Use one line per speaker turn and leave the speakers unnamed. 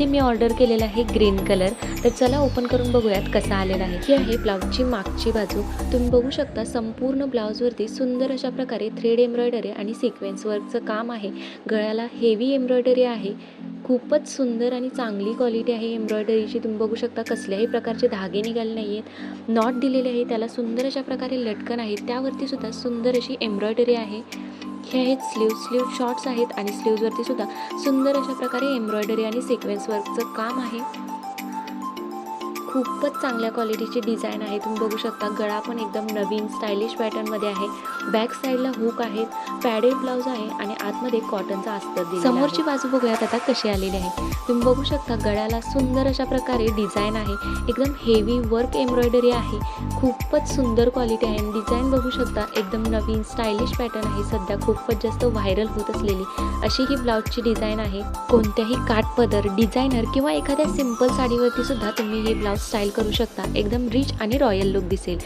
ते मी ऑर्डर केलेला आहे ग्रीन कलर। तर चला ओपन करून बघूयात कसा आलेला आहे। ही आहे ब्लाउजची मागची बाजू। तुम्ही बघू शकता संपूर्ण ब्लाउजवरती सुंदर अशा प्रकारे थ्रेड एम्ब्रॉयडरी आणि सिक्वेन्स वर्कचं काम आहे। गळ्याला हेवी एम्ब्रॉयडरी आहे। खूपच सुंदर आणि चांगली क्वालिटी आहे एम्ब्रॉयडरीची। तुम्ही बघू शकता कसल्याही प्रकारचे धागे निघाले नाही आहेत। नॉट दिलेले आहे, त्याला सुंदर अशा प्रकारे लटकन आहे, त्यावरती सुद्धा सुंदर अशी एम्ब्रॉयडरी आहे। हे आहेत स्लीव शॉर्ट्स आहेत आणि स्लीव्जवरती सुद्धा सुंदर अशा प्रकारे एम्ब्रॉयडरी आणि सिक्वेन्स वर्कचं काम आहे। खूपच चांगल्या क्वालिटीची डिझाइन आहे। तुम्ही बघू शकता गळा पण एकदम नवीन स्टायलिश पॅटर्नमध्ये आहे। बॅक साईडला हुक आहेत, पॅडेड ब्लाउज आहे आणि आतमध्ये कॉटनचा अस्तर दिलेला आहे। समोरची बाजू बघूयात आता कशी आलेली आहे। तुम्ही बघू शकता गळ्याला सुंदर अशा प्रकारे डिझाइन आहे, एकदम हेवी वर्क एम्ब्रॉयडरी आहे। खूपच सुंदर क्वालिटी आहे। डिझाइन बघू शकता एकदम नवीन स्टायलिश पॅटर्न आहे। सध्या खूपच जास्त व्हायरल होत असलेली अशी ही ब्लाउजची डिझाइन आहे। कोणत्याही काठपदर, डिझायनर किंवा एखाद्या सिंपल साडीवरती सुद्धा तुम्ही हे ब्लाउज स्टाईल करू शकता। एकदम रिच आणि रॉयल लुक दिसेल।